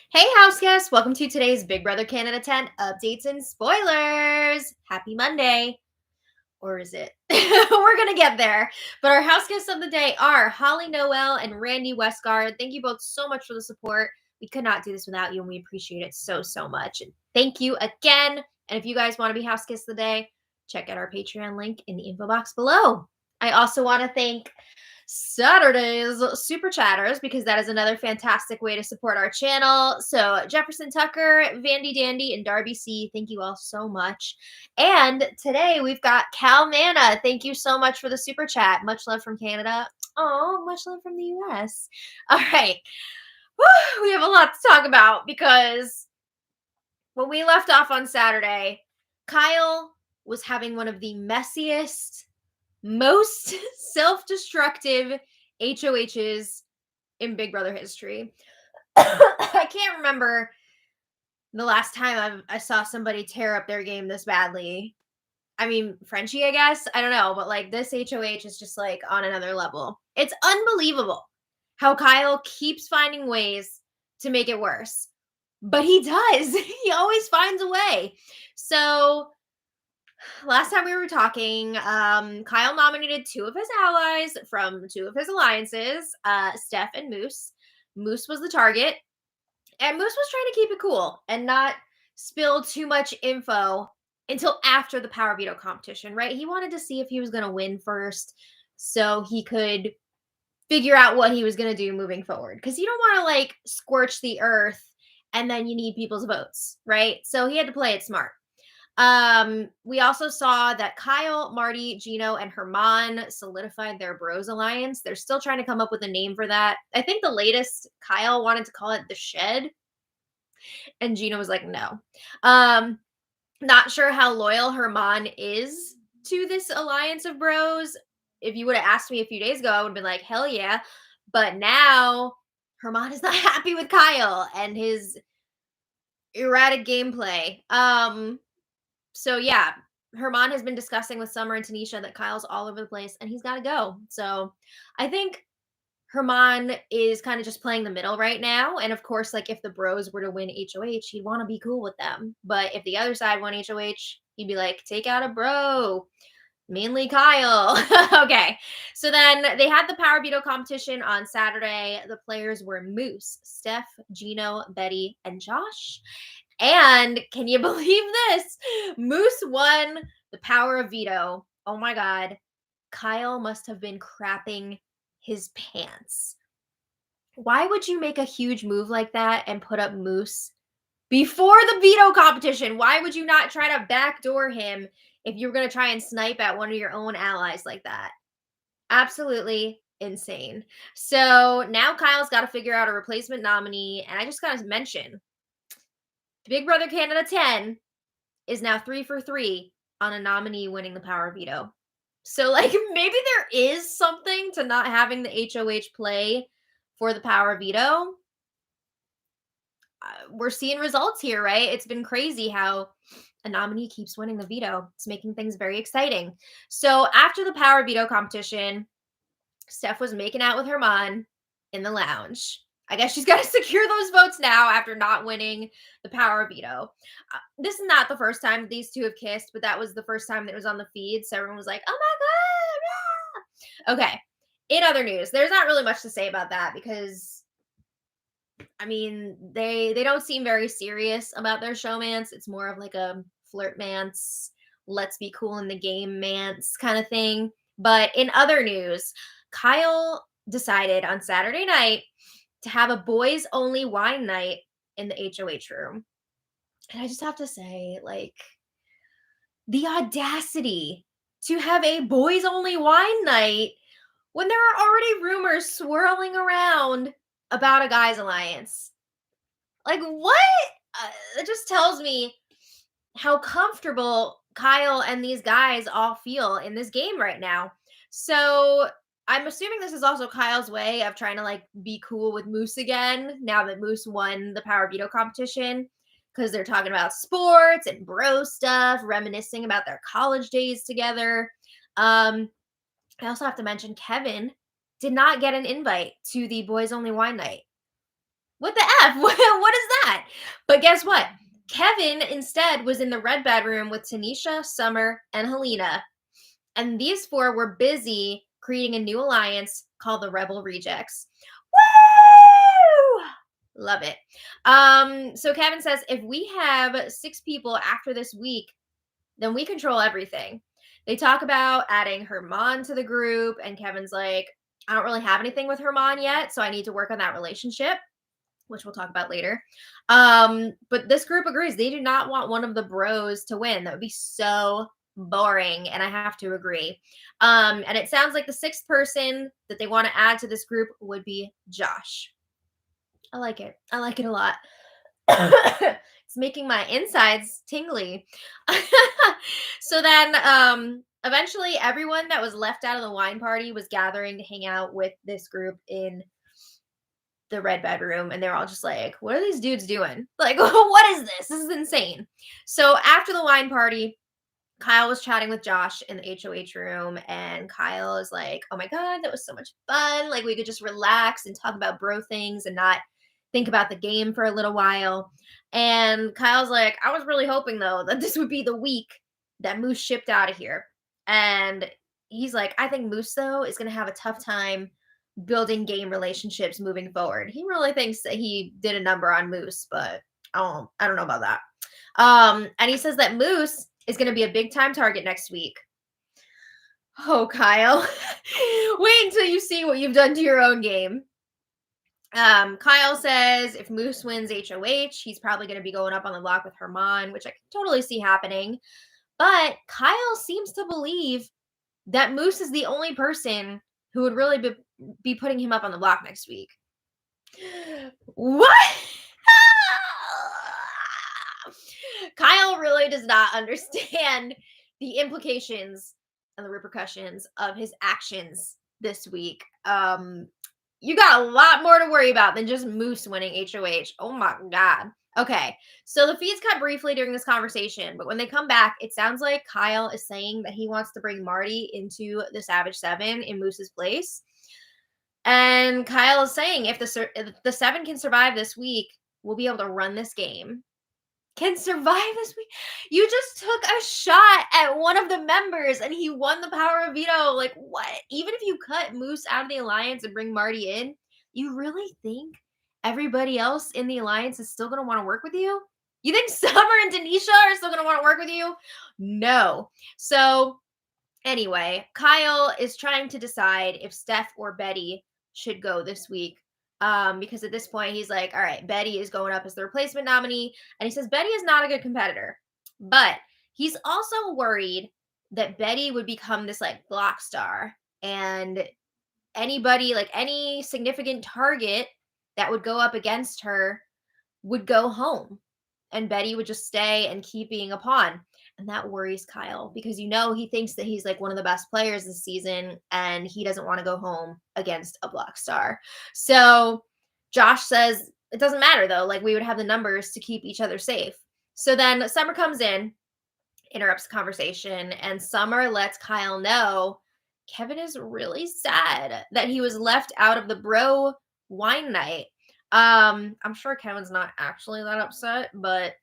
Hey, house guests! Welcome to today's Big Brother Canada 10 updates and spoilers. Happy Monday. Or is it? We're going to get there. But our house guests of the day are Holly Noel and Randy Westgard. Thank you both so much for the support. We could not do this without you, and we appreciate it so, so much. And thank you again. And if you guys want to be house guests of the day, check out our Patreon link in the info box below. I also want to thank Saturday's Super Chatters because that is another fantastic way to support our channel. So Jefferson Tucker, Vandy Dandy, and Darby C, thank you all so much. And today we've got Cal Manna. Thank you so much for the super chat. Much love from Canada. Oh, much love from the US. All right. Whew, we have a lot to talk about because when we left off on Saturday, Kyle was having one of the messiest, most self-destructive HOHs in Big Brother history. I can't remember the last time I saw somebody tear up their game this badly. I mean, Frenchie, I guess. I don't know, but like this HOH is just like on another level. It's unbelievable how Kyle keeps finding ways to make it worse. But he does. He always finds a way. So last time we were talking, Kyle nominated two of his allies from two of his alliances, Steph and Moose. Moose was the target, and Moose was trying to keep it cool and not spill too much info until after the Power Veto competition, right? He wanted to see if he was going to win first so he could figure out what he was going to do moving forward. Because you don't want to like scorch the earth and then you need people's votes, right? So he had to play it smart. We also saw that Kyle, Marty, Gino, and Herman solidified their Bros Alliance. They're still trying to come up with a name for that. I think the latest, Kyle wanted to call it the Shed, and Gino was like, no. Not sure how loyal Herman is to this alliance of bros. If you would have asked me a few days ago, I would have been like, hell yeah. But now Herman is not happy with Kyle and his erratic gameplay. So yeah, Herman has been discussing with Summer and Tanisha that Kyle's all over the place and he's got to go. So I think Herman is kind of just playing the middle right now. And of course, like if the bros were to win HOH, he'd want to be cool with them. But if the other side won HOH, he'd be like, take out a bro. Mainly Kyle. Okay. So then they had the Power Veto competition on Saturday. The players were Moose, Steph, Gino, Betty, and Josh. And can you believe this? Moose won the Power of Veto. Oh my God. Kyle must have been crapping his pants. Why would you make a huge move like that and put up Moose before the veto competition? Why would you not try to backdoor him if you were going to try and snipe at one of your own allies like that? Absolutely insane. So now Kyle's got to figure out a replacement nominee. And I just got to mention Big Brother Canada 10 is now 3 for 3 on a nominee winning the Power Veto. So, like, maybe there is something to not having the HOH play for the Power Veto. We're seeing results here, right? It's been crazy how a nominee keeps winning the veto. It's making things very exciting. So, after the Power Veto competition, Steph was making out with Herman in the lounge. I guess she's got to secure those votes now after not winning the Power Veto. This is not the first time these two have kissed, but that was the first time that it was on the feed. So everyone was like, oh my God. Ah! Okay. In other news, there's not really much to say about that because, I mean, they don't seem very serious about their showmance. It's more of like a flirtmance, let's be cool in the game mance kind of thing. But in other news, Kyle decided on Saturday night to have a boys only wine night in the HOH room. And I just have to say, like, the audacity to have a boys only wine night when there are already rumors swirling around about a guys alliance. Like, what? It just tells me how comfortable Kyle and these guys all feel in this game right now. So I'm assuming this is also Kyle's way of trying to like be cool with Moose again now that Moose won the Power Veto competition, because they're talking about sports and bro stuff, reminiscing about their college days together. I also have to mention Kevin did not get an invite to the boys only wine night. What the F? What is that? But guess what? Kevin instead was in the red bedroom with Tanisha, Summer, and Helena. And these four were busy creating a new alliance called the Rebel Rejects. Woo! Love it. So Kevin says if we have 6 people after this week, then we control everything. They talk about adding Herman to the group, and Kevin's like, I don't really have anything with Herman yet, so I need to work on that relationship, which we'll talk about later. But this group agrees they do not want one of the bros to win. That would be so boring, and I have to agree. And it sounds like the 6th person that they want to add to this group would be Josh. I like it. I like it a lot. It's making my insides tingly. So then eventually everyone that was left out of the wine party was gathering to hang out with this group in the red bedroom, and they're all just like, what are these dudes doing? Like, what is this? This is insane. So after the wine party, Kyle was chatting with Josh in the HOH room, and Kyle is like, oh my God, that was so much fun. Like, we could just relax and talk about bro things and not think about the game for a little while. And Kyle's like, I was really hoping, though, that this would be the week that Moose shipped out of here. And he's like, I think Moose, though, is going to have a tough time building game relationships moving forward. He really thinks that he did a number on Moose, but I don't know about that. And he says that Moose is going to be a big time target next week. Oh, Kyle. Wait until you see what you've done to your own game. Kyle says if Moose wins HOH, he's probably going to be going up on the block with Herman, which I can totally see happening. But Kyle seems to believe that Moose is the only person who would really be putting him up on the block next week. What? Kyle really does not understand the implications and the repercussions of his actions this week. You got a lot more to worry about than just Moose winning HOH. Oh my God. Okay, so the feeds cut briefly during this conversation, but when they come back, it sounds like Kyle is saying that he wants to bring Marty into the Savage 7 in Moose's place. And Kyle is saying if the 7 can survive this week, we'll be able to run this game. Can survive this week? You just took a shot at one of the members and he won the power of veto. Like, what? Even if you cut Moose out of the alliance and bring Marty in, you really think everybody else in the alliance is still going to want to work with you? You think Summer and Denisha are still going to want to work with you? No. So, anyway, Kyle is trying to decide if Steph or Betty should go this week. Because at this point he's like, all right, Betty is going up as the replacement nominee, and he says Betty is not a good competitor, but he's also worried that Betty would become this like block star, and anybody, like any significant target that would go up against her would go home, and Betty would just stay and keep being a pawn. And that worries Kyle because he thinks that he's like one of the best players this season and he doesn't want to go home against a block star. So Josh says it doesn't matter though. Like we would have the numbers to keep each other safe. So then Summer comes in, interrupts the conversation, and Summer lets Kyle know Kevin is really sad that he was left out of the bro wine night. I'm sure Kevin's not actually that upset, but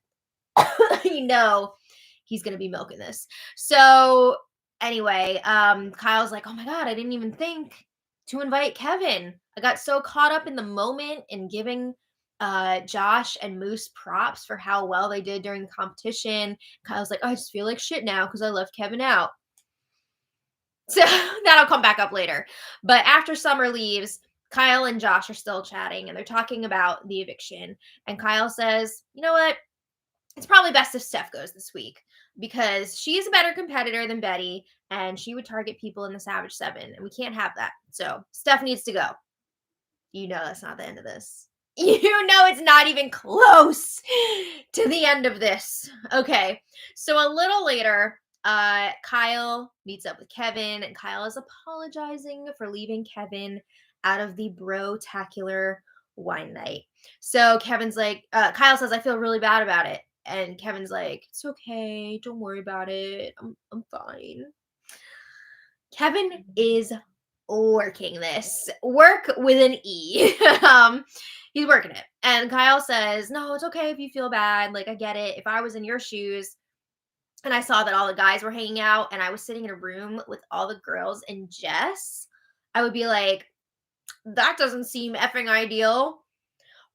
he's going to be milking this. So anyway, Kyle's like, oh my God, I didn't even think to invite Kevin. I got so caught up in the moment and giving Josh and Moose props for how well they did during the competition. Kyle's like, I just feel like shit now because I left Kevin out. So that'll come back up later. But after Summer leaves, Kyle and Josh are still chatting and they're talking about the eviction. And Kyle says, you know what? It's probably best if Steph goes this week because she's a better competitor than Betty and she would target people in the Savage 7 and we can't have that. So Steph needs to go. You know that's not the end of this. You know it's not even close to the end of this. Okay, so a little later, Kyle meets up with Kevin and Kyle is apologizing for leaving Kevin out of the bro-tacular wine night. So Kevin's like, Kyle says, I feel really bad about it. And Kevin's like, it's okay. Don't worry about it. I'm fine. Kevin is working this. Work with an E. He's working it. And Kyle says, no, it's okay if you feel bad. Like, I get it. If I was in your shoes and I saw that all the guys were hanging out and I was sitting in a room with all the girls and Jess, I would be like, that doesn't seem effing ideal.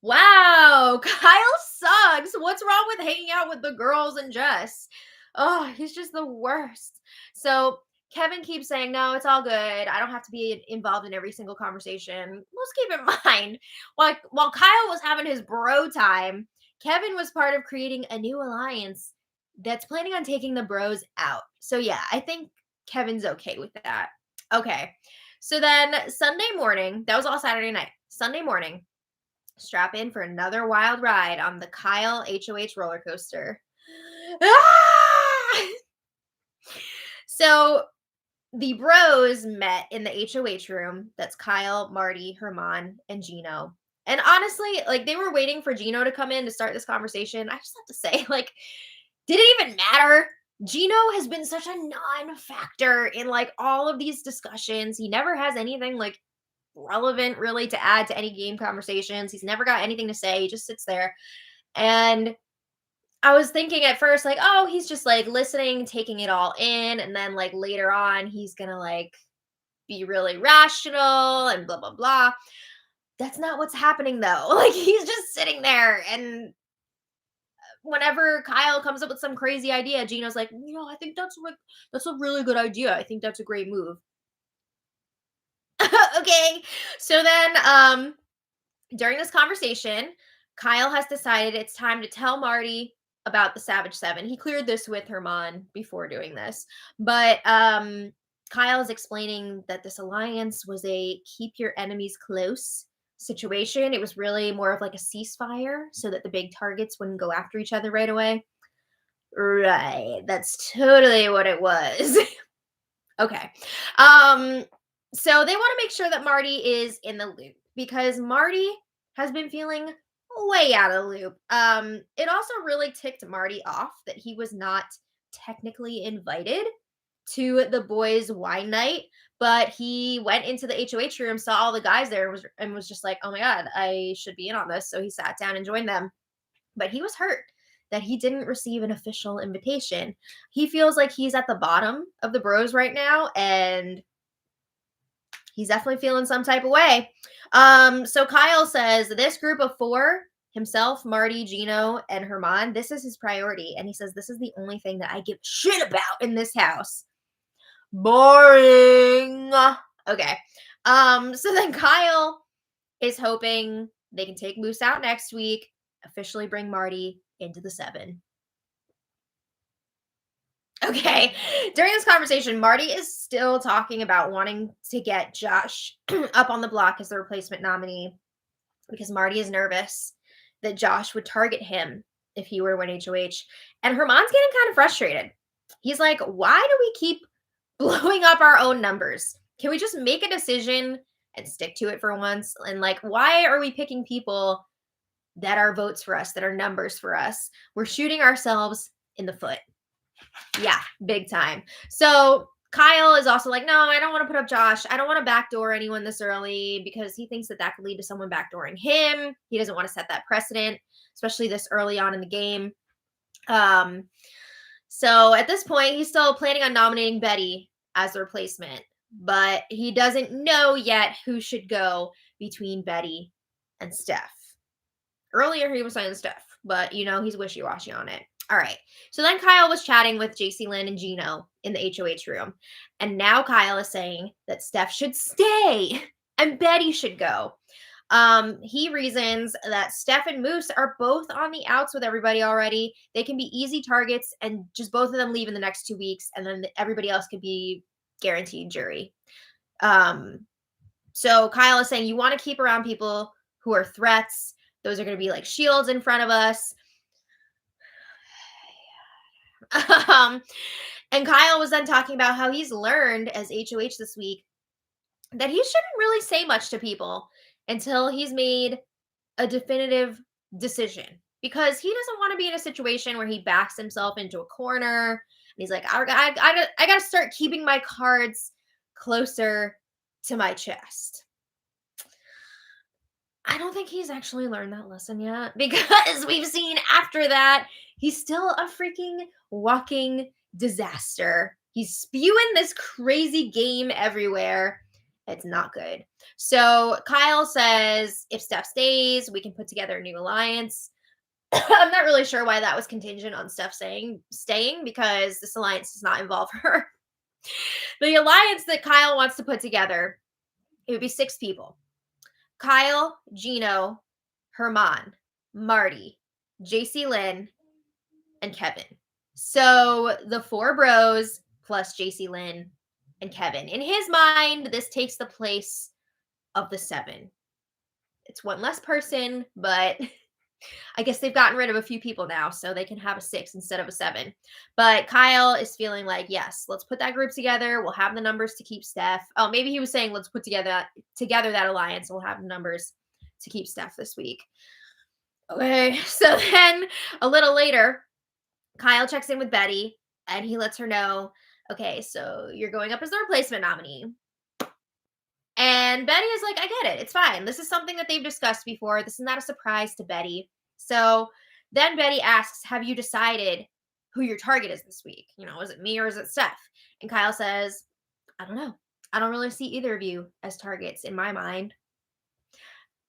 Wow, Kyle sucks. What's wrong with hanging out with the girls and Jess? Oh, he's just the worst. So Kevin keeps saying, no, it's all good. I don't have to be involved in every single conversation. Let's keep in mind, while Kyle was having his bro time, Kevin was part of creating a new alliance that's planning on taking the bros out. So yeah, I think Kevin's okay with that. Okay. So then Sunday morning, that was all Saturday night. Sunday morning, strap in for another wild ride on the Kyle HOH roller coaster. Ah! So the bros met in the HOH room. That's Kyle, Marty, Herman, and Gino. And honestly, like, they were waiting for Gino to come in to start this conversation. I just have to say, like, did it even matter? Gino has been such a non-factor in like all of these discussions. He never has anything like relevant really to add to any game conversations. He's never got anything to say. He just sits there. And I was thinking at first, like, oh, he's just like listening, taking it all in. And then like later on, he's going to like be really rational and blah, blah, blah. That's not what's happening though. Like, he's just sitting there. And whenever Kyle comes up with some crazy idea, Gino's like, I think that's a really good idea. I think that's a great move. Okay. So then during this conversation, Kyle has decided it's time to tell Marty about the Savage Seven. He cleared this with Herman before doing this. But Kyle is explaining that this alliance was a keep your enemies close situation. It was really more of like a ceasefire so that the big targets wouldn't go after each other right away. Right. That's totally what it was. Okay. So they want to make sure that Marty is in the loop because Marty has been feeling way out of the loop. It also really ticked Marty off that he was not technically invited to the boys' wine night, but he went into the HOH room, saw all the guys there, and was just like, "Oh my god, I should be in on this." So he sat down and joined them. But he was hurt that he didn't receive an official invitation. He feels like he's at the bottom of the bros right now, and he's definitely feeling some type of way. So Kyle says this group of four, himself, Marty, Gino, and Herman, this is his priority. And he says, this is the only thing that I give shit about in this house. Boring. Okay. So then Kyle is hoping they can take Moose out next week, officially bring Marty into the seven. Okay. During this conversation, Marty is still talking about wanting to get Josh up on the block as the replacement nominee because Marty is nervous that Josh would target him if he were to win HOH. And Herman's getting kind of frustrated. He's like, why do we keep blowing up our own numbers? Can we just make a decision and stick to it for once? And like, why are we picking people that are votes for us, that are numbers for us? We're shooting ourselves in the foot. Yeah, big time. So Kyle is also like, no, I don't want to put up Josh. I don't want to backdoor anyone this early because he thinks that could lead to someone backdooring him. He doesn't want to set that precedent, especially this early on in the game. So at this point, he's still planning on nominating Betty as the replacement, but he doesn't know yet who should go between Betty and Steph. Earlier, he was saying Steph, but he's wishy-washy on it. All right. So then Kyle was chatting with JC Lynn and Gino in the HOH room. And now Kyle is saying that Steph should stay and Betty should go. He reasons that Steph and Moose are both on the outs with everybody already. They can be easy targets and just both of them leave in the next 2 weeks. And then everybody else could be guaranteed jury. So Kyle is saying you want to keep around people who are threats. Those are going to be like shields in front of us. And Kyle was then talking about how he's learned as HOH this week that he shouldn't really say much to people until he's made a definitive decision, because he doesn't want to be in a situation where he backs himself into a corner and he's like, I got to start keeping my cards closer to my chest. I don't think he's actually learned that lesson yet because we've seen after that he's still a freaking walking disaster. He's spewing this crazy game everywhere. It's not good. So Kyle says if Steph stays, we can put together a new alliance. I'm not really sure why that was contingent on Steph saying staying because this alliance does not involve her. The alliance that Kyle wants to put together, it would be 6 people. Kyle, Gino, Herman, Marty, JC Lynn, and Kevin. So the 4 bros plus JC Lynn and Kevin. In his mind, this takes the place of the 7. It's one less person, but I guess they've gotten rid of a few people now, so they can have a 6 instead of a 7. But Kyle is feeling like, yes, let's put that group together. We'll have the numbers to keep Steph. Oh, maybe he was saying let's put together that alliance. We'll have the numbers to keep Steph this week. Okay, so then a little later, Kyle checks in with Betty and he lets her know, okay, so you're going up as the replacement nominee. And Betty is like, I get it. It's fine. This is something that they've discussed before. This is not a surprise to Betty. So then Betty asks, have you decided who your target is this week? You know, is it me or is it Steph? And Kyle says, I don't know. I don't really see either of you as targets in my mind.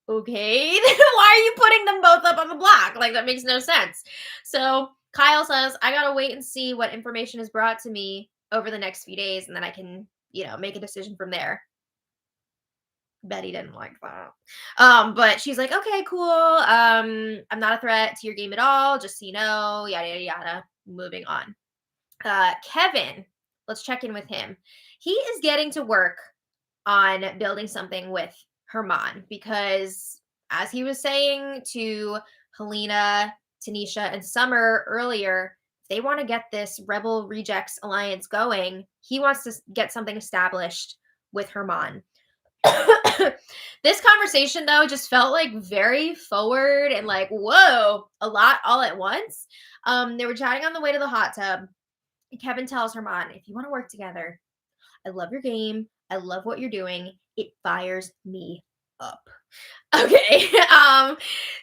Okay, why are you putting them both up on the block? Like, that makes no sense. So Kyle says, I got to wait and see what information is brought to me over the next few days, and then I can, make a decision from there. Betty didn't like that. But she's like, okay, cool. I'm not a threat to your game at all, just so you know, yada, yada, yada. Moving on. Kevin, let's check in with him. He is getting to work on building something with Herman because, as he was saying to Helena, Tanisha, and Summer earlier, if they want to get this Rebel Rejects Alliance going, he wants to get something established with Herman. This conversation, though, just felt like very forward and like, whoa, a lot all at once. They were chatting on the way to the hot tub. Kevin tells Herman, if you want to work together, I love your game. I love what you're doing. It fires me up. Okay.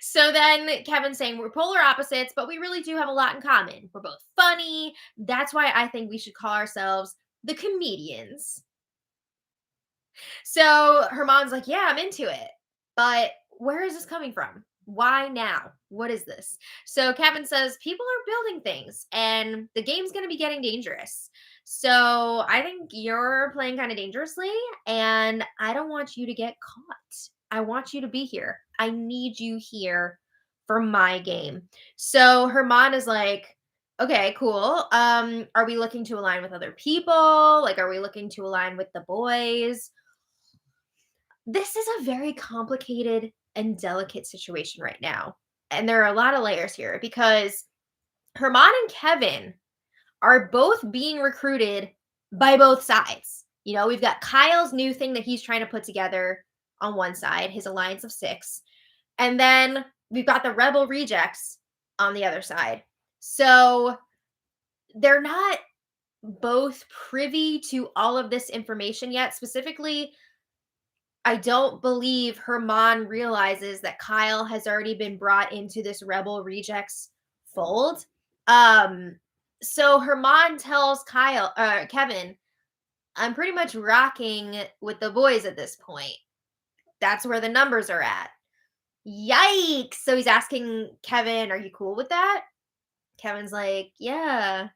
So then Kevin's saying we're polar opposites, but we really do have a lot in common. We're both funny. That's why I think we should call ourselves the comedians. So Herman's like, yeah, I'm into it. But where is this coming from? Why now? What is this? So Kevin says people are building things and the game's going to be getting dangerous. So I think you're playing kind of dangerously and I don't want you to get caught. I want you to be here. I need you here for my game. So Herman is like, okay, cool. Are we looking to align with other people? Like, are we looking to align with the boys? This is a very complicated and delicate situation right now. And there are a lot of layers here because Herman and Kevin are both being recruited by both sides. We've got Kyle's new thing that he's trying to put together on one side, his alliance of 6. And then we've got the Rebel Rejects on the other side. So they're not both privy to all of this information yet. Specifically, I don't believe Herman realizes that Kyle has already been brought into this Rebel Rejects fold. So Herman tells Kevin, I'm pretty much rocking with the boys at this point. That's where the numbers are at. Yikes. So he's asking Kevin, are you cool with that? Kevin's like, yeah.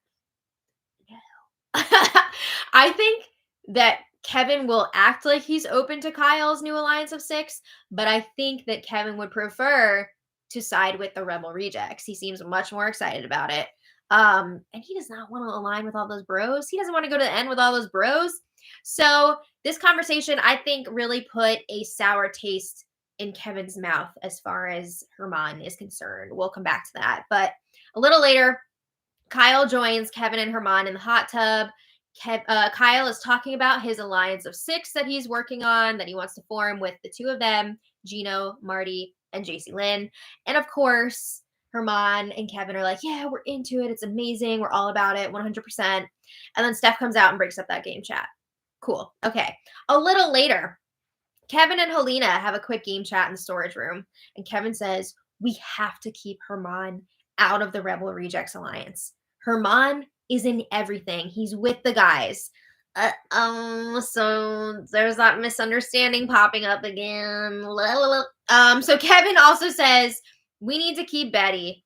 I think that Kevin will act like he's open to Kyle's new alliance of 6, but I think that Kevin would prefer to side with the Rebel Rejects. He seems much more excited about it. And he does not want to align with all those bros. He doesn't want to go to the end with all those bros. So this conversation, I think, really put a sour taste in Kevin's mouth as far as Herman is concerned. We'll come back to that. But a little later, Kyle joins Kevin and Herman in the hot tub. Kyle is talking about his alliance of 6 that he's working on, that he wants to form with the 2 of them, Gino, Marty, and JC Lynn. And of course, Herman and Kevin are like, yeah, we're into it. It's amazing. We're all about it, 100%. And then Steph comes out and breaks up that game chat. Cool. Okay. A little later, Kevin and Helena have a quick game chat in the storage room, and Kevin says, "We have to keep Herman out of the Rebel Rejects Alliance. Herman is in everything. He's with the guys." So there's that misunderstanding popping up again. So Kevin also says, "We need to keep Betty,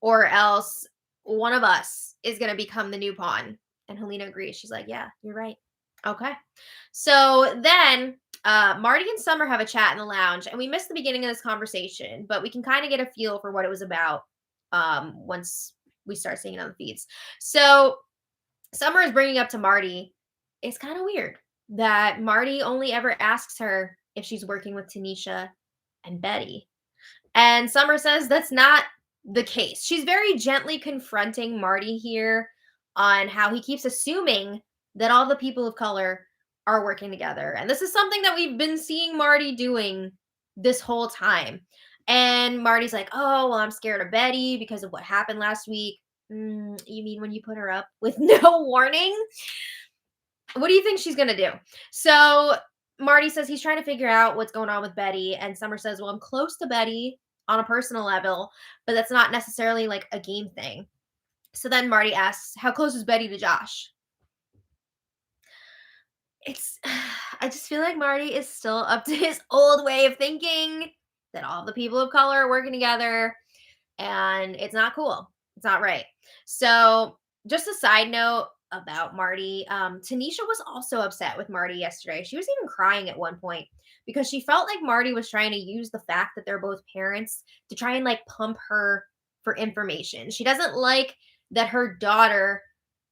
or else one of us is gonna become the new pawn." And Helena agrees. She's like, "Yeah, you're right." Okay. So then Marty and Summer have a chat in the lounge, and we missed the beginning of this conversation, but we can kind of get a feel for what it was about once we start seeing it on the feeds. So Summer is bringing up to Marty, it's kind of weird that Marty only ever asks her if she's working with Tanisha and Betty. And Summer says that's not the case. She's very gently confronting Marty here on how he keeps assuming that all the people of color are working together. And this is something that we've been seeing Marty doing this whole time. And Marty's like, "Oh, well, I'm scared of Betty because of what happened last week." You mean when you put her up with no warning? What do you think she's going to do? So Marty says he's trying to figure out what's going on with Betty. And Summer says, "Well, I'm close to Betty on a personal level, but that's not necessarily like a game thing." So then Marty asks, "How close is Betty to Josh?" It's, I just feel like Marty is still up to his old way of thinking that all the people of color are working together, and it's not cool. It's not right. So, just a side note about Marty, Tanisha was also upset with Marty yesterday. She was even crying at one point because she felt like Marty was trying to use the fact that they're both parents to try and like pump her for information. She doesn't like that her daughter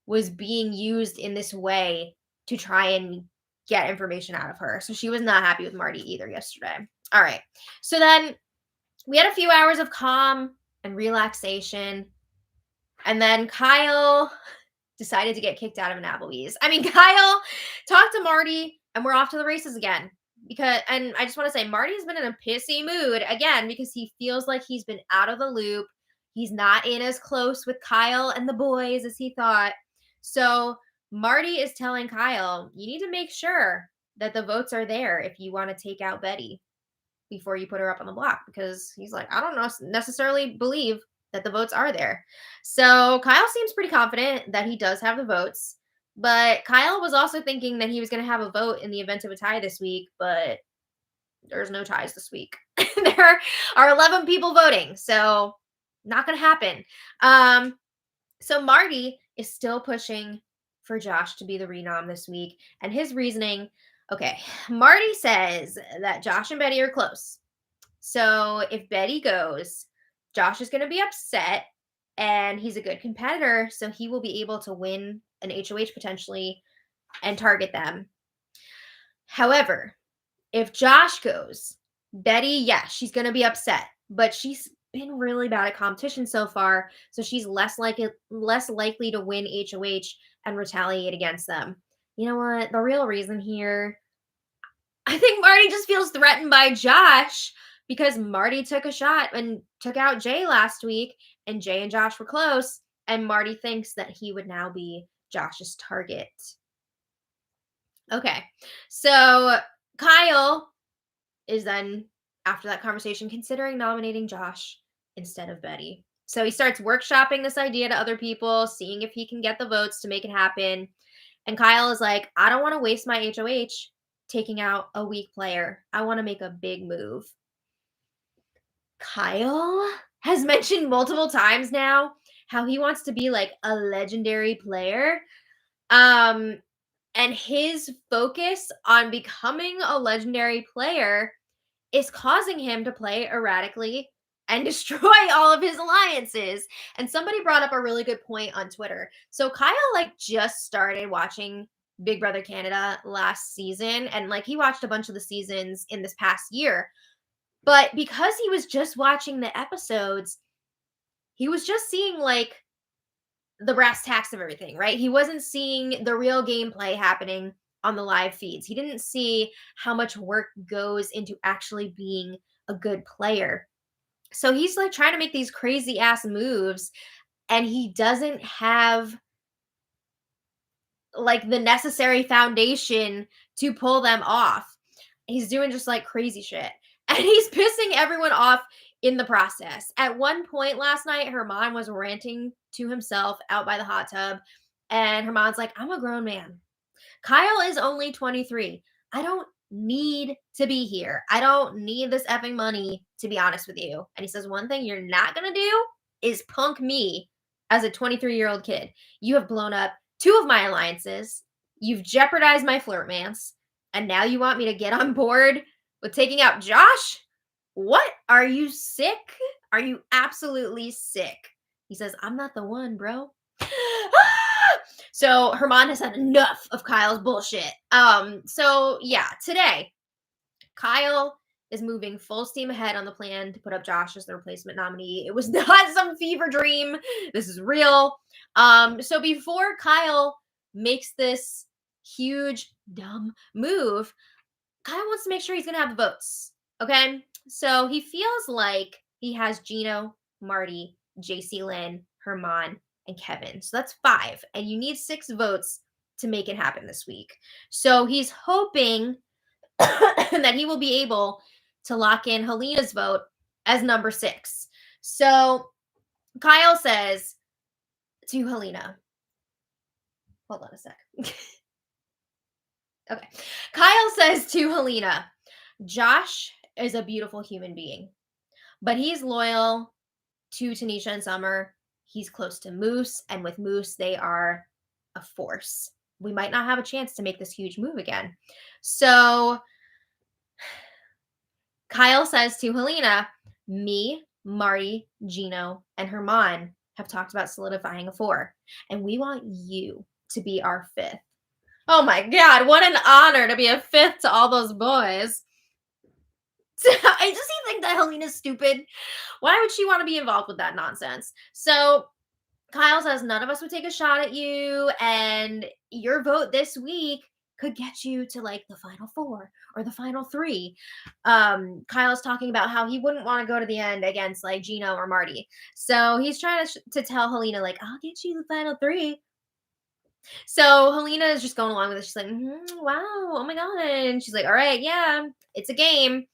was being used in this way to try and get information out of her. So she was not happy with Marty either yesterday. All right. So then we had a few hours of calm and relaxation. And then Kyle decided to get kicked out of an Applebee's. I mean, Kyle talked to Marty and we're off to the races again. And I just want to say, Marty's been in a pissy mood again because he feels like he's been out of the loop. He's not in as close with Kyle and the boys as he thought. So Marty is telling Kyle, "You need to make sure that the votes are there if you want to take out Betty before you put her up on the block," because he's like, "I don't necessarily believe that the votes are there." So Kyle seems pretty confident that he does have the votes, but Kyle was also thinking that he was going to have a vote in the event of a tie this week, but there's no ties this week. There are 11 people voting, so not going to happen. So Marty is still pushing for Josh to be the renom this week, and his reasoning, okay, Marty says that Josh and Betty are close. So if Betty goes, Josh is going to be upset, and he's a good competitor, so he will be able to win an HOH potentially and target them. However, if Josh goes, Betty, yeah, she's going to be upset, but she's been really bad at competition so far, so she's less likely to win HOH and retaliate against them. You know what? The real reason here, I think Marty just feels threatened by Josh because Marty took a shot and took out Jay last week, and Jay and Josh were close, and Marty thinks that he would now be Josh's target. Okay, so Kyle is then, after that conversation, considering nominating Josh instead of Betty. So he starts workshopping this idea to other people, seeing if he can get the votes to make it happen. And Kyle is like, "I don't want to waste my HOH taking out a weak player. I want to make a big move." Kyle has mentioned multiple times now how he wants to be like a legendary player. And his focus on becoming a legendary player is causing him to play erratically and destroy all of his alliances. And somebody brought up a really good point on Twitter. So Kyle like just started watching Big Brother Canada last season, and like he watched a bunch of the seasons in this past year. But because he was just watching the episodes, he was just seeing like the brass tacks of everything, right? He wasn't seeing the real gameplay happening on the live feeds. He didn't see how much work goes into actually being a good player. So he's like trying to make these crazy ass moves, and he doesn't have like the necessary foundation to pull them off. He's doing just like crazy shit. And he's pissing everyone off in the process. At one point last night, Herman was ranting to himself out by the hot tub. And Herman's like, I'm a grown man. Kyle is only 23. I don't need to be here. I don't need this effing money, to be honest with you. And he says, one thing you're not going to do is punk me as a 23-year-old kid. You have blown up 2 of my alliances. You've jeopardized my flirtmance. And now you want me to get on board with taking out Josh? What? Are you sick? Are you absolutely sick? He says, I'm not the one, bro. So Herman has had enough of Kyle's bullshit. So yeah, today, Kyle is moving full steam ahead on the plan to put up Josh as the replacement nominee. It was not some fever dream. This is real. So before Kyle makes this huge, dumb move, Kyle wants to make sure he's going to have the votes. Okay? So he feels like he has Gino, Marty, JC Lynn, Herman, and Kevin. So that's 5. And you need 6 votes to make it happen this week. So he's hoping that he will be able to lock in Helena's vote as number 6. So Kyle says to Helena, hold on a sec. Okay. Kyle says to Helena, Josh is a beautiful human being, but he's loyal to Tanisha and Summer. He's close to Moose, and with Moose, they are a force. We might not have a chance to make this huge move again. So Kyle says to Helena, me, Marty, Gino, and Herman have talked about solidifying a 4, and we want you to be our 5th. Oh my God, what an honor to be a 5th to all those boys. I just think that Helena's stupid. Why would she want to be involved with that nonsense? So Kyle says none of us would take a shot at you, and your vote this week could get you to like the final 4 or the final 3. Kyle's talking about how he wouldn't want to go to the end against like Gino or Marty. So he's trying to tell Helena, like, I'll get you the final 3. So Helena is just going along with it. She's like, wow, oh my God. And she's like, all right, yeah, it's a game.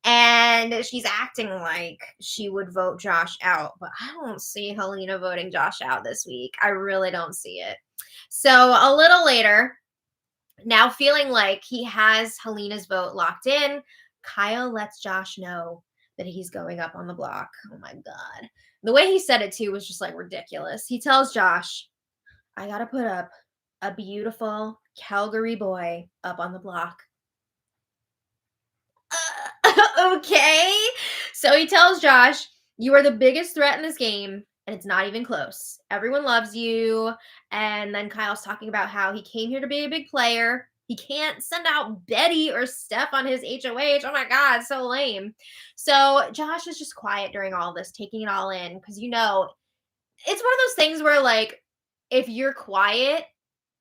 And she's acting like she would vote Josh out. But I don't see Helena voting Josh out this week. I really don't see it. So a little later, now feeling like he has Helena's vote locked in, Kyle lets Josh know that he's going up on the block. Oh my God. The way he said it too was just like ridiculous. He tells Josh, I got to put up a beautiful Calgary boy up on the block. Okay. So he tells Josh, you are the biggest threat in this game, and it's not even close. Everyone loves you. And then Kyle's talking about how he came here to be a big player. He can't send out Betty or Steph on his HOH. Oh my God, so lame. So Josh is just quiet during all this, taking it all in, because it's one of those things where like, if you're quiet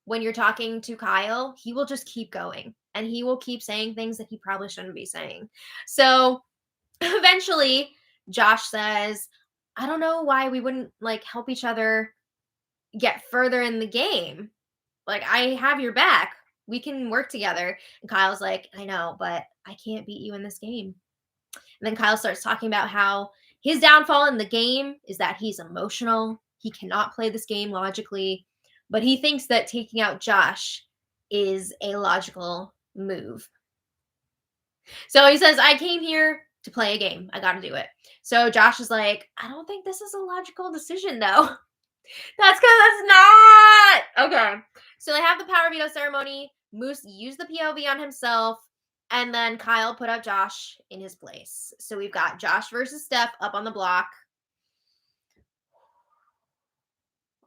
when you're talking to Kyle, he will just keep going and he will keep saying things that he probably shouldn't be saying. So eventually Josh says, I don't know why we wouldn't like help each other get further in the game. Like, I have your back. We can work together. And Kyle's like, I know, but I can't beat you in this game. And then Kyle starts talking about how his downfall in the game is that he's emotional. He cannot play this game logically, but he thinks that taking out Josh is a logical move. So he says, I came here to play a game. I got to do it. So Josh is like, I don't think this is a logical decision, though. That's because it's not. Okay. So they have the power veto ceremony. Moose used the POV on himself. And then Kyle put up Josh in his place. So we've got Josh versus Steph up on the block.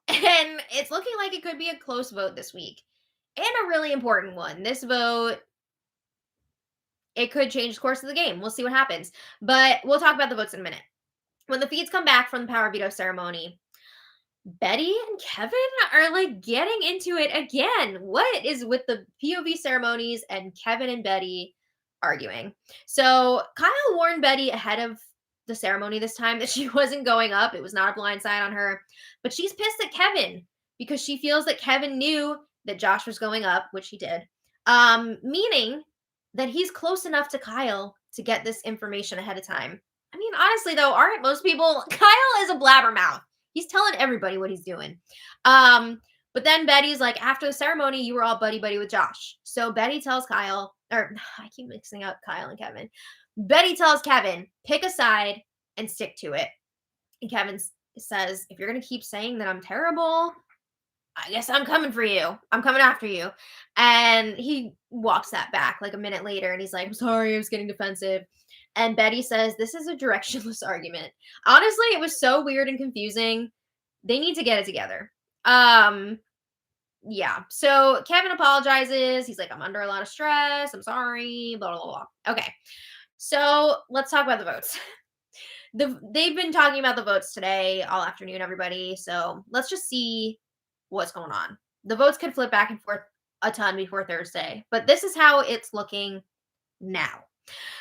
And it's looking like it could be a close vote this week. And a really important one. This vote, it could change the course of the game. We'll see what happens. But we'll talk about the votes in a minute. When the feeds come back from the power veto ceremony, Betty and Kevin are like getting into it again. What is with the POV ceremonies and Kevin and Betty arguing? So Kyle warned Betty ahead of the ceremony this time that she wasn't going up. It was not a blind side on her. But she's pissed at Kevin because she feels that Kevin knew that Josh was going up, which he did. Meaning then he's close enough to Kyle to get this information ahead of time. I mean, honestly, though, aren't most people? Kyle is a blabbermouth. He's telling everybody what he's doing. But then Betty's like, after the ceremony, you were all buddy-buddy with Josh. So Betty tells Kyle, or I keep mixing up Kyle and Kevin. Betty tells Kevin, pick a side and stick to it. And Kevin says, if you're going to keep saying that I'm terrible, I guess I'm coming for you. I'm coming after you. And he walks that back like a minute later and he's like, I'm sorry, I was getting defensive. And Betty says, this is a directionless argument. Honestly, it was so weird and confusing. They need to get it together. Yeah. So Kevin apologizes. He's like, I'm under a lot of stress. I'm sorry. Blah, blah, blah. Okay. So let's talk about the votes. They've been talking about the votes today all afternoon, everybody. So let's just see what's going on. The votes could flip back and forth a ton before Thursday, but this is how it's looking now.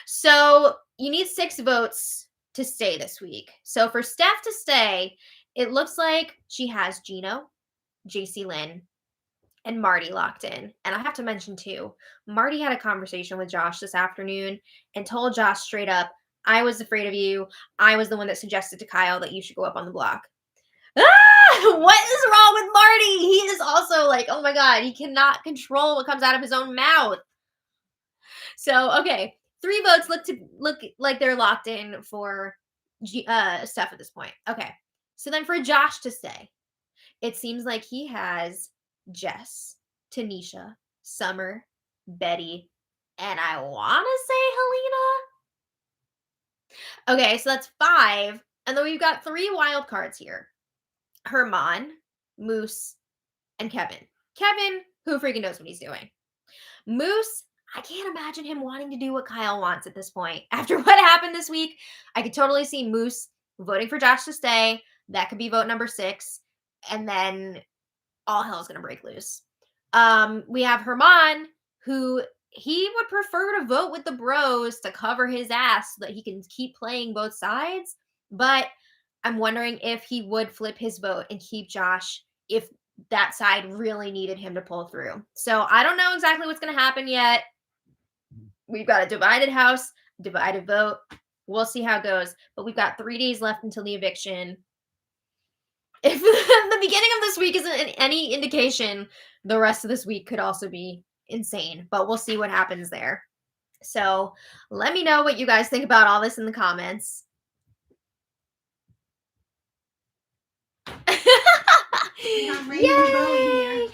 So you need 6 votes to stay this week. So for Steph to stay, it looks like she has Gino, JC Lynn, and Marty locked in. And I have to mention too, Marty had a conversation with Josh this afternoon and told Josh straight up, I was afraid of you. I was the one that suggested to Kyle that you should go up on the block. What is wrong with Marty? He is also like, oh my God, he cannot control what comes out of his own mouth. So, okay, 3 votes look like they're locked in for Steph at this point. Okay, so then for Josh to stay, it seems like he has Jess, Tanisha, Summer, Betty, and I want to say Helena. Okay, so that's 5, and then we've got 3 wild cards here. Herman, Moose, and Kevin. Kevin, who freaking knows what he's doing. Moose, I can't imagine him wanting to do what Kyle wants at this point. After what happened this week, I could totally see Moose voting for Josh to stay. That could be vote number 6. And then all hell's going to break loose. We have Herman, who he would prefer to vote with the bros to cover his ass so that he can keep playing both sides. But I'm wondering if he would flip his vote and keep Josh if that side really needed him to pull through. So I don't know exactly what's going to happen yet. We've got a divided house, divided vote. We'll see how it goes. But we've got 3 days left until the eviction. If the beginning of this week isn't any indication, the rest of this week could also be insane. But we'll see what happens there. So let me know what you guys think about all this in the comments. Yay! Bowie's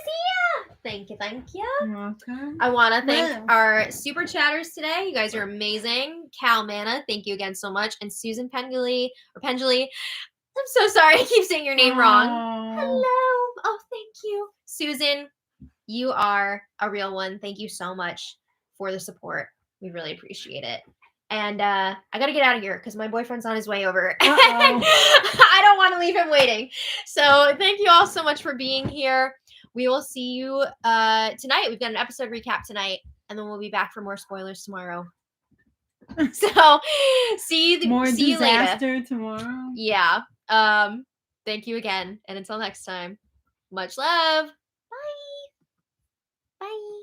here! Thank you, thank you. You're welcome. I want to thank our super chatters today. You guys are amazing. Cal Manna, thank you again so much. And Susan Pendley, I'm so sorry, I keep saying your name wrong. Hello. Oh, thank you. Susan, you are a real one. Thank you so much for the support. We really appreciate it. And I got to get out of here because my boyfriend's on his way over. I don't want to leave him waiting. So thank you all so much for being here. We will see you tonight. We've got an episode recap tonight, and then we'll be back for more spoilers tomorrow. So see you later. Tomorrow. Yeah. Thank you again. And until next time, much love. Bye. Bye.